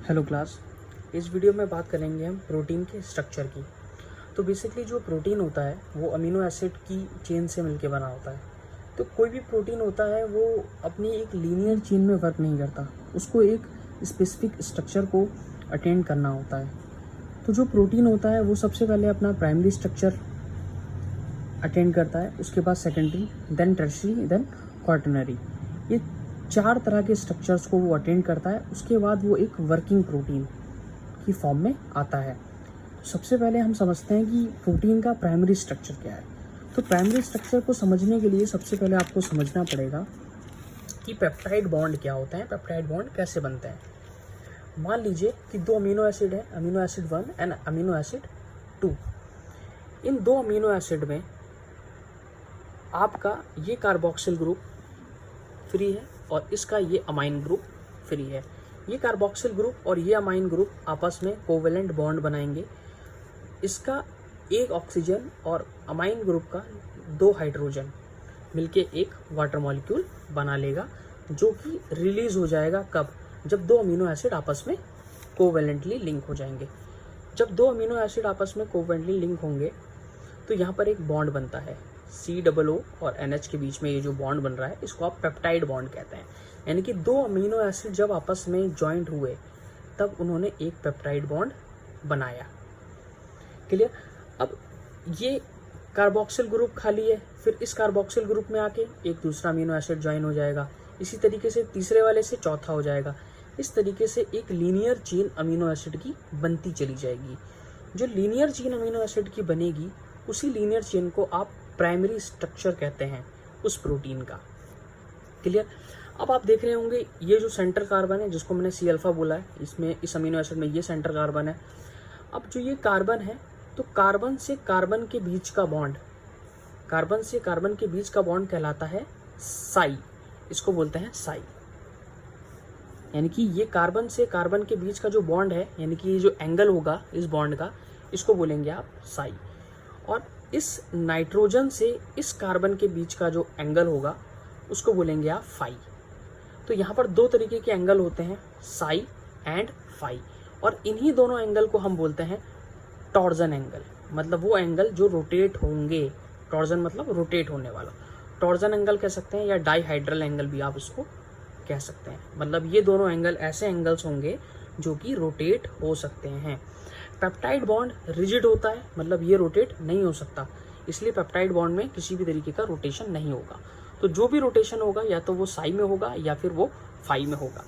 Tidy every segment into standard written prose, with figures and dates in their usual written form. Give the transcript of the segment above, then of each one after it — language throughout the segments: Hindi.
Hello class. इस वीडियो में बात करेंगे हम प्रोटीन के स्ट्रक्चर की। तो बेसिकली जो प्रोटीन होता है वो अमीनो एसिड की चेन से मिलके बना होता है। तो कोई भी प्रोटीन होता है वो अपनी एक लीनियर चेन में वर्क नहीं करता, उसको एक स्पेसिफिक स्ट्रक्चर को अटेंड करना होता है। तो जो प्रोटीन होता है वो सबसे पहले अपना प्राइमरी स्ट्रक्चर अटेंड करता है, उसके बाद secondary, then tertiary, then quaternary. ये 4 तरह के स्ट्रक्चर्स को वो अटेंड करता है। उसके बाद वो एक वर्किंग प्रोटीन की फॉर्म में आता है। सबसे पहले हम समझते हैं कि प्रोटीन का प्राइमरी स्ट्रक्चर क्या है। तो प्राइमरी स्ट्रक्चर को समझने के लिए सबसे पहले आपको समझना पड़ेगा कि पेप्टाइड बॉन्ड क्या होते हैं, पेप्टाइड बॉन्ड कैसे बनते हैं। मान लीजिए कि 2 अमीनो एसिड है, amino acid 1 and amino acid 2। In 2 amino acid में आपका ये कार्बोक्सिल ग्रुप फ्री है और इसका ये अमाइन ग्रुप फ्री है। ये कार्बोक्सिल ग्रुप और ये अमाइन ग्रुप आपस में कोवेलेंट बॉन्ड बनाएंगे। इसका एक ऑक्सीजन और अमाइन ग्रुप का 2 हाइड्रोजन मिलके एक वाटर मॉलिक्यूल बना लेगा, जो कि रिलीज हो जाएगा कब? जब 2 अमीनो एसिड आपस में कोवेलेंटली लिंक हो जाएंगे। जब 2 अमीनो एसिड आपस में कोवेलेंटली लिंक होंगे तो यहाँ पर एक बॉन्ड बनता है। COO और NH के बीच में ये जो बॉन्ड बन रहा है इसको आप पेप्टाइड बॉन्ड कहते हैं। यानी कि 2 अमीनो एसिड जब आपस में जॉइंट हुए तब उन्होंने एक पेप्टाइड बॉन्ड बनाया। क्लियर? अब ये कार्बोक्सिल ग्रुप खाली है, फिर इस कार्बोक्सिल ग्रुप में आके एक दूसरा अमीनो एसिड ज्वाइन हो जाएगा। इसी तरीके से तीसरे वाले से चौथा हो जाएगा। इस तरीके से एक लीनियर चेन अमीनो एसिड की बनती चली जाएगी। जो लीनियर चेन अमीनो एसिड की बनेगी उसी लीनियर चेन को आप प्राइमरी स्ट्रक्चर कहते हैं उस प्रोटीन का। क्लियर? अब आप देख रहे होंगे ये जो सेंटर कार्बन है जिसको मैंने C अल्फा बोला है, इसमें इस अमीनो एसिड में ये सेंटर कार्बन है। अब जो ये कार्बन है तो कार्बन से कार्बन के बीच का बॉन्ड, कार्बन से कार्बन के बीच का बॉन्ड कहलाता है साई। इसको बोलते हैं साई। यानी कि ये कार्बन से कार्बन के बीच का जो बॉन्ड है, यानी कि ये जो एंगल होगा इस बॉन्ड का, इसको बोलेंगे आप साई। और इस नाइट्रोजन से इस कार्बन के बीच का जो एंगल होगा उसको बोलेंगे आप फाई। तो यहाँ पर 2 तरीके के एंगल होते हैं, साई एंड फाई, और इन्हीं दोनों एंगल को हम बोलते हैं टॉर्जन एंगल। मतलब वो एंगल जो रोटेट होंगे। टॉर्जन मतलब रोटेट होने वाला, टॉर्जन एंगल कह सकते हैं या डाईहाइड्रल एंगल भी आप इसको कह सकते हैं। मतलब ये दोनों एंगल ऐसे एंगल्स होंगे जो कि रोटेट हो सकते हैं। पेप्टाइड बॉन्ड रिजिड होता है, मतलब ये रोटेट नहीं हो सकता, इसलिए पेप्टाइड बॉन्ड में किसी भी तरीके का रोटेशन नहीं होगा। तो जो भी रोटेशन होगा या तो वो साई में होगा या फिर वो फाई में होगा।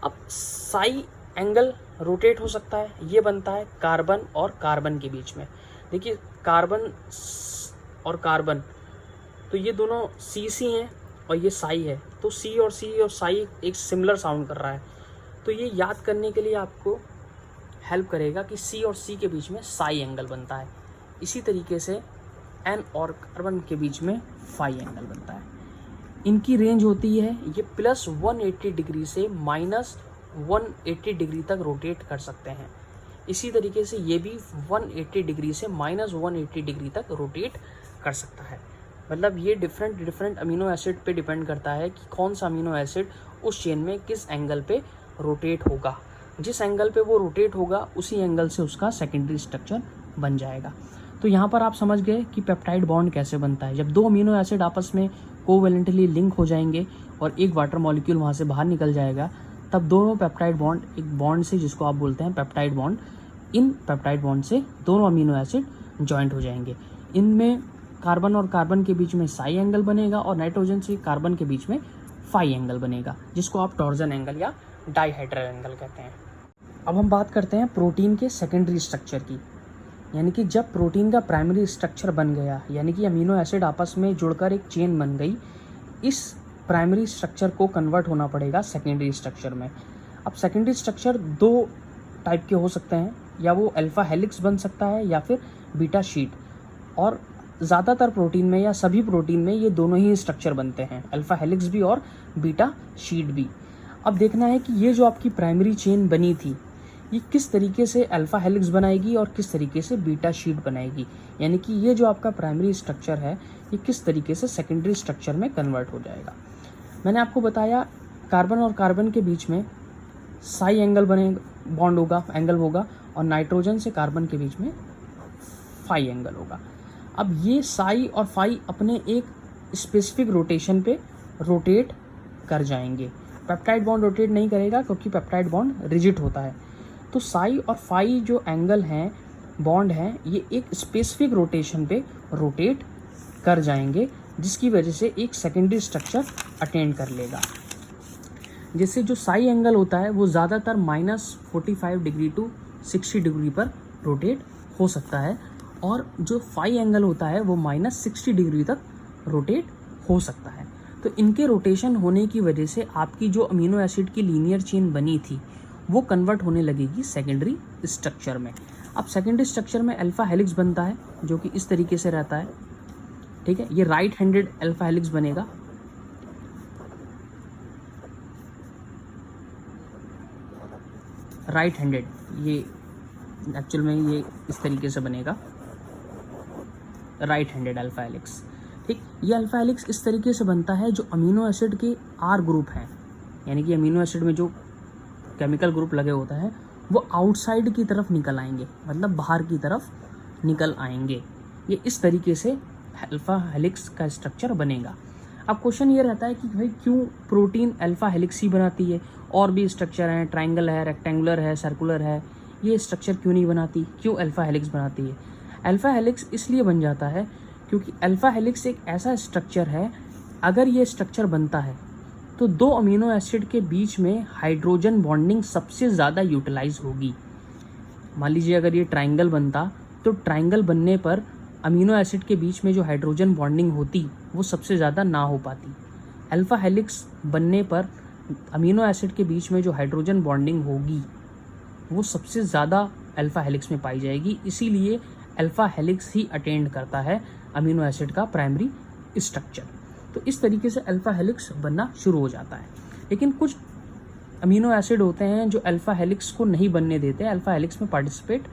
अब साई एंगल रोटेट हो सकता है, ये बनता है कार्बन और कार्बन के बीच में। देखिए कार्बन और कार्बन तो ये दोनों CC हैं और ये साई है, तो C और साई एक सिमिलर साउंड कर रहा है। तो ये याद करने के लिए आपको हेल्प करेगा कि C और C के बीच में साई एंगल बनता है। इसी तरीके से N और कार्बन के बीच में फाई एंगल बनता है। इनकी रेंज होती है ये +180 डिग्री से -180 डिग्री तक रोटेट कर सकते हैं। इसी तरीके से ये भी 180 डिग्री से -180 डिग्री तक रोटेट कर सकता है। मतलब ये डिफरेंट अमीनो एसिड पे डिपेंड करता है कि कौन सा अमीनो एसिड उस चेन में किस एंगल पे रोटेट होगा। जिस एंगल पे वो रोटेट होगा उसी एंगल से उसका सेकेंडरी स्ट्रक्चर बन जाएगा। तो यहाँ पर आप समझ गए कि पेप्टाइड बॉन्ड कैसे बनता है। जब 2 अमीनो एसिड आपस में कोवेलेंटली लिंक हो जाएंगे और एक वाटर मॉलिक्यूल वहाँ से बाहर निकल जाएगा, तब दोनों पेप्टाइड बॉन्ड एक बॉन्ड से, जिसको आप बोलते हैं पेप्टाइड बॉन्ड, इन पेप्टाइड बॉन्ड से दोनों अमीनो एसिड जॉइंट हो जाएंगे। इनमें कार्बन और कार्बन के बीच में साई एंगल बनेगा और नाइट्रोजन से कार्बन के बीच में फाई एंगल बनेगा, जिसको आप टॉर्जन एंगल या डाईहाइड्रल एंगल कहते हैं। अब हम बात करते हैं प्रोटीन के सेकेंडरी स्ट्रक्चर की। यानी कि जब प्रोटीन का प्राइमरी स्ट्रक्चर बन गया, यानी कि अमीनो एसिड आपस में जुड़कर एक चेन बन गई, इस प्राइमरी स्ट्रक्चर को कन्वर्ट होना पड़ेगा सेकेंडरी स्ट्रक्चर में। अब सेकेंडरी स्ट्रक्चर 2 टाइप के हो सकते हैं, या वो अल्फा हेलिक्स बन सकता है या फिर बीटा शीट। और ज़्यादातर प्रोटीन में या सभी प्रोटीन में ये दोनों ही स्ट्रक्चर बनते हैं, अल्फा हेलिक्स भी और बीटा शीट भी। अब देखना है कि ये जो आपकी प्राइमरी चेन बनी थी ये किस तरीके से अल्फा हेलिक्स बनाएगी और किस तरीके से बीटा शीट बनाएगी। यानी कि ये जो आपका प्राइमरी स्ट्रक्चर है ये किस तरीके से सेकेंडरी स्ट्रक्चर में कन्वर्ट हो जाएगा। मैंने आपको बताया कार्बन और कार्बन के बीच में साई एंगल बॉन्ड होगा, एंगल होगा, और नाइट्रोजन से कार्बन के बीच में फाई एंगल होगा। अब ये साई और फाई अपने एक स्पेसिफिक रोटेशन पे रोटेट कर जाएंगे। पेप्टाइड बॉन्ड रोटेट नहीं करेगा क्योंकि पेप्टाइड बॉन्ड रिजिड होता है। तो साई और फाई जो एंगल हैं, बॉन्ड हैं, ये एक स्पेसिफिक रोटेशन पे रोटेट कर जाएंगे, जिसकी वजह से एक सेकेंडरी स्ट्रक्चर अटेंड कर लेगा। जैसे जो साई एंगल होता है वो ज़्यादातर -45 डिग्री टू 60 डिग्री पर रोटेट हो सकता है, और जो फाई एंगल होता है वो -60 डिग्री तक रोटेट हो सकता है। तो इनके रोटेशन होने की वजह से आपकी जो अमीनो एसिड की लीनियर चेन बनी थी वो कन्वर्ट होने लगेगी सेकेंडरी स्ट्रक्चर में। अब सेकेंडरी स्ट्रक्चर में अल्फा हेलिक्स बनता है जो कि इस तरीके से रहता है, ठीक है। ये राइट हैंडेड अल्फा हेलिक्स बनेगा, राइट हैंडेड, ये एक्चुअल में ये इस तरीके से बनेगा, राइट हैंडेड अल्फा हेलिक्स, ठीक। ये अल्फा हेलिक्स इस तरीके से बनता है जो अमीनो एसिड के आर ग्रुप हैं, यानी कि अमीनो एसिड में जो केमिकल ग्रुप लगे होता है वो आउटसाइड की तरफ निकल आएंगे, मतलब बाहर की तरफ निकल आएंगे। ये इस तरीके से अल्फा हेलिक्स का स्ट्रक्चर बनेगा। अब क्वेश्चन ये रहता है कि भाई क्यों प्रोटीन अल्फा हेलिक्स ही बनाती है, और भी स्ट्रक्चर हैं, ट्रायंगल है, रेक्टेंगुलर है, सर्कुलर है, ये स्ट्रक्चर क्यों नहीं बनाती, क्यों अल्फा हेलिक्स बनाती है? अल्फा हेलिक्स इसलिए बन जाता है क्योंकि अल्फा हेलिक्स एक ऐसा स्ट्रक्चर है, अगर ये स्ट्रक्चर बनता है तो दो अमीनो एसिड के बीच में हाइड्रोजन बॉन्डिंग सबसे ज़्यादा यूटिलाइज होगी। मान लीजिए अगर ये ट्रायंगल बनता तो ट्रायंगल बनने पर अमीनो एसिड के बीच में जो हाइड्रोजन बॉन्डिंग होती वो सबसे ज़्यादा ना हो पाती। अल्फा हेलिक्स बनने पर अमीनो एसिड के बीच में जो हाइड्रोजन बॉन्डिंग होगी वो सबसे ज़्यादा अल्फा हेलिक्स में पाई जाएगी, इसीलिए अल्फा हेलिक्स ही अटेंड करता है अमीनो एसिड का प्राइमरी स्ट्रक्चर। तो इस तरीके से अल्फा हेलिक्स बनना शुरू हो जाता है। लेकिन कुछ अमीनो एसिड होते हैं जो अल्फा हेलिक्स को नहीं बनने देते, अल्फा हेलिक्स में पार्टिसिपेट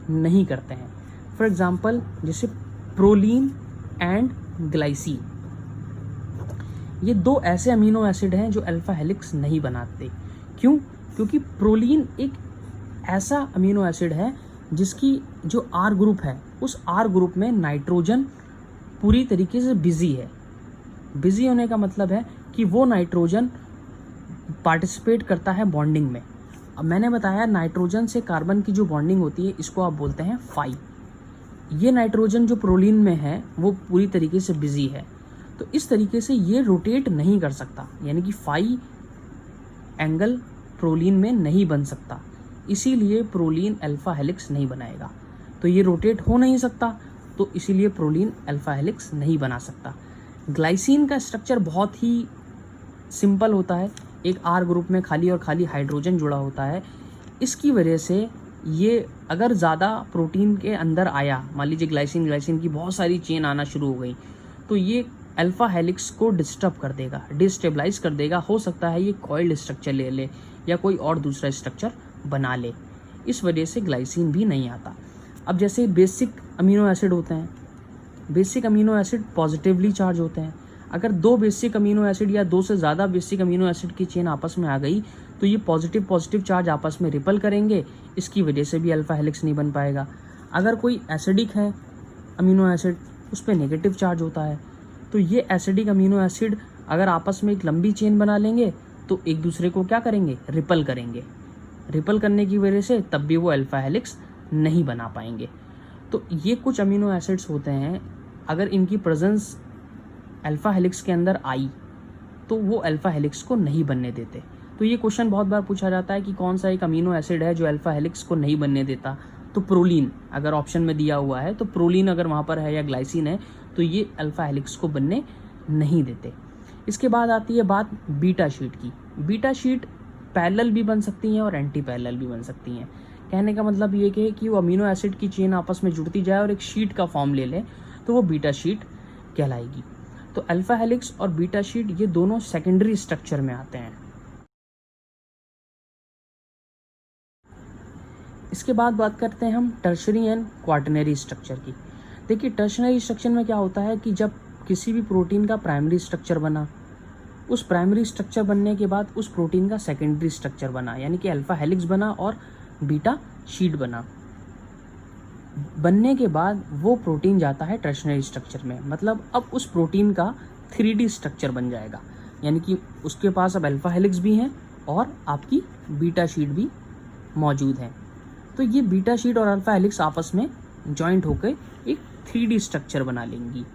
नहीं करते हैं। फॉर एग्जांपल जैसे प्रोलीन एंड ग्लाइसिन, ये दो ऐसे अमीनो एसिड हैं जो अल्फा हेलिक्स नहीं बनाते। क्यों? क्योंकि प्रोलीन एक ऐसा अमीनो एसिड है जिसकी जो आर ग्रुप है उस आर ग्रुप में नाइट्रोजन पूरी तरीके से बिजी है। बिजी होने का मतलब है कि वो नाइट्रोजन पार्टिसिपेट करता है बॉन्डिंग में। अब मैंने बताया नाइट्रोजन से कार्बन की जो बॉन्डिंग होती है इसको आप बोलते हैं फाई। ये नाइट्रोजन जो प्रोलीन में है वो पूरी तरीके से बिजी है, तो इस तरीके से ये रोटेट नहीं कर सकता, यानी कि फाई एंगल प्रोलीन में नहीं बन सकता, इसीलिए प्रोलीन अल्फा हेलिक्स नहीं बनाएगा। तो ये रोटेट हो नहीं सकता, तो इसीलिए प्रोलीन अल्फा हेलिक्स नहीं बना सकता। ग्लाइसिन का स्ट्रक्चर बहुत ही सिंपल होता है, एक आर ग्रुप में खाली और खाली हाइड्रोजन जुड़ा होता है। इसकी वजह से ये अगर ज़्यादा प्रोटीन के अंदर आया, मान लीजिए ग्लाइसिन की बहुत सारी चेन आना शुरू हो गई, तो ये अल्फा हेलिक्स को डिस्टर्ब कर देगा, डिस्टेबलाइज कर देगा। हो सकता है ये कॉइल्ड स्ट्रक्चर ले ले या कोई और दूसरा स्ट्रक्चर बना ले, इस वजह से ग्लाइसिन भी नहीं आता। अब जैसे बेसिक अमीनो एसिड होते हैं, basic amino acid positively charge होते हैं। अगर दो बेसिक अमीनो एसिड या दो से ज़्यादा बेसिक अमीनो एसिड की चेन आपस में आ गई तो ये पॉजिटिव चार्ज आपस में रिपल करेंगे, इसकी वजह से भी अल्फा हेलिक्स नहीं बन पाएगा। अगर कोई एसिडिक है अमीनो एसिड, उस पर नेगेटिव चार्ज होता है, तो ये एसिडिक अमीनो एसिड अगर आपस में एक लंबी चेन बना लेंगे तो एक दूसरे को क्या करेंगे, रिपल करेंगे। रिपल करने की वजह से तब भी वो अल्फा हेलिक्स नहीं बना पाएंगे। तो ये कुछ अमीनो एसिड्स होते हैं, अगर इनकी प्रेजेंस अल्फा हेलिक्स के अंदर आई तो वो अल्फा हेलिक्स को नहीं बनने देते। तो ये क्वेश्चन बहुत बार पूछा जाता है कि कौन सा एक अमीनो एसिड है जो अल्फा हेलिक्स को नहीं बनने देता। तो प्रोलीन अगर ऑप्शन में दिया हुआ है तो प्रोलीन अगर वहाँ पर है या ग्लाइसिन है तो ये अल्फा हेलिक्स को बनने नहीं देते। इसके बाद आती है बात बीटा शीट की। बीटा शीट पैरेलल भी बन सकती हैं और एंटी पैरेलल भी बन सकती हैं। कहने का मतलब ये कि वो अमीनो एसिड की चेन आपस में जुड़ती जाए और एक शीट का फॉर्म ले ले तो वो बीटा शीट कहलाएगी। तो अल्फा हेलिक्स और बीटा शीट ये दोनों सेकेंडरी स्ट्रक्चर में आते हैं। इसके बाद बात करते हैं हम टर्शरी एंड क्वाटरनरी स्ट्रक्चर की। देखिए टर्शरी स्ट्रक्चर में क्या होता है कि जब किसी भी प्रोटीन का प्राइमरी स्ट्रक्चर बना, उस प्राइमरी स्ट्रक्चर बनने के बाद उस प्रोटीन का सेकेंडरी स्ट्रक्चर बना, यानी कि अल्फा हेलिक्स बना और बीटा शीट बनने के बाद वो प्रोटीन जाता है टर्शनरी स्ट्रक्चर में, मतलब अब उस प्रोटीन का 3D स्ट्रक्चर बन जाएगा, यानी कि उसके पास अब अल्फा हेलिक्स भी हैं और आपकी बीटा शीट भी मौजूद है। तो ये बीटा शीट और अल्फा हेलिक्स आपस में जॉइंट होकर एक 3D स्ट्रक्चर बना लेंगी।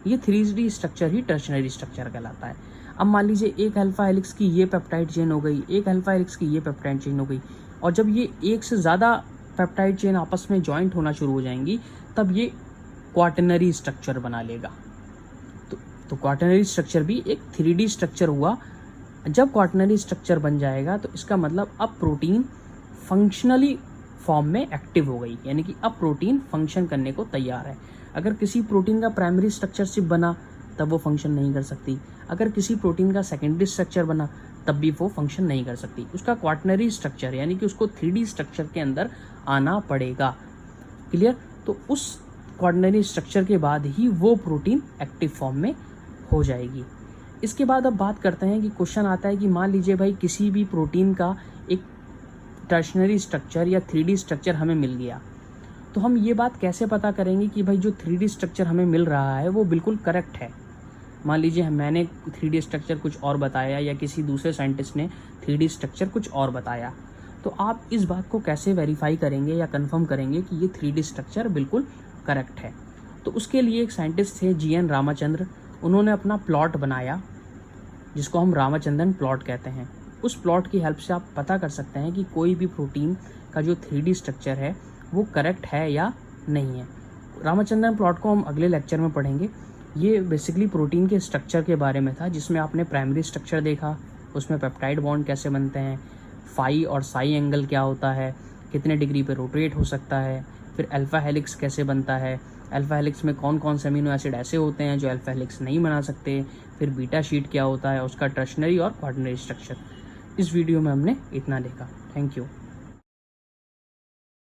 ये 3D स्ट्रक्चर ही टर्शनरी स्ट्रक्चर कहलाता है। अब मान लीजिए एक अल्फा हेलिक्स की ये पेप्टाइड चेन हो गई, एक अल्फा हेलिक्स की ये पेप्टाइड चेन हो गई, और जब ये एक से ज़्यादा पेप्टाइड चेन आपस में जॉइंट होना शुरू हो जाएंगी तब ये क्वाटरनरी स्ट्रक्चर बना लेगा। तो क्वाटरनरी स्ट्रक्चर भी एक 3D स्ट्रक्चर हुआ। जब क्वाटरनरी स्ट्रक्चर बन जाएगा तो इसका मतलब अब प्रोटीन फंक्शनली फॉर्म में एक्टिव हो गई, यानी कि अब प्रोटीन फंक्शन करने को तैयार है। अगर किसी प्रोटीन का प्राइमरी स्ट्रक्चर सिर्फ बना तब वो फंक्शन नहीं कर सकती, अगर किसी प्रोटीन का सेकेंडरी स्ट्रक्चर बना तब भी वो फंक्शन नहीं कर सकती। उसका क्वाटरनरी स्ट्रक्चर यानी कि उसको 3D स्ट्रक्चर के अंदर आना पड़ेगा। क्लियर? तो उस क्वाटरनरी स्ट्रक्चर के बाद ही वो प्रोटीन एक्टिव फॉर्म में हो जाएगी। इसके बाद अब बात करते हैं कि क्वेश्चन आता है कि मान लीजिए भाई किसी भी प्रोटीन का एक टर्शनरी स्ट्रक्चर या 3D स्ट्रक्चर हमें मिल गया, तो हम ये बात कैसे पता करेंगे कि भाई जो 3D स्ट्रक्चर हमें मिल रहा है वो बिल्कुल करेक्ट है। मान लीजिए मैंने 3D स्ट्रक्चर कुछ और बताया या किसी दूसरे साइंटिस्ट ने 3D स्ट्रक्चर कुछ और बताया, तो आप इस बात को कैसे वेरीफाई करेंगे या कंफर्म करेंगे कि ये 3D स्ट्रक्चर बिल्कुल करेक्ट है? तो उसके लिए एक साइंटिस्ट थे GN रामाचंद्र। उन्होंने अपना प्लॉट बनाया जिसको हम रामाचंद्रन प्लॉट कहते हैं। उस प्लॉट की हेल्प से आप पता कर सकते हैं कि कोई भी प्रोटीन का जो 3D स्ट्रक्चर है वो करेक्ट है या नहीं है। रामाचंद्रन प्लॉट को हम अगले लेक्चर में पढ़ेंगे। ये बेसिकली प्रोटीन के स्ट्रक्चर के बारे में था, जिसमें आपने प्राइमरी स्ट्रक्चर देखा, उसमें पेप्टाइड बॉन्ड कैसे बनते हैं, फाई और साई एंगल क्या होता है, कितने डिग्री पे रोटेट हो सकता है, फिर अल्फा हेलिक्स कैसे बनता है, अल्फा हेलिक्स में कौन कौन से अमीनो एसिड ऐसे होते हैं जो अल्फा हेलिक्स नहीं बना सकते, फिर बीटा शीट क्या होता है, उसका टर्शनरी और क्वाटरनरी स्ट्रक्चर। इस वीडियो में हमने इतना देखा। Thank you.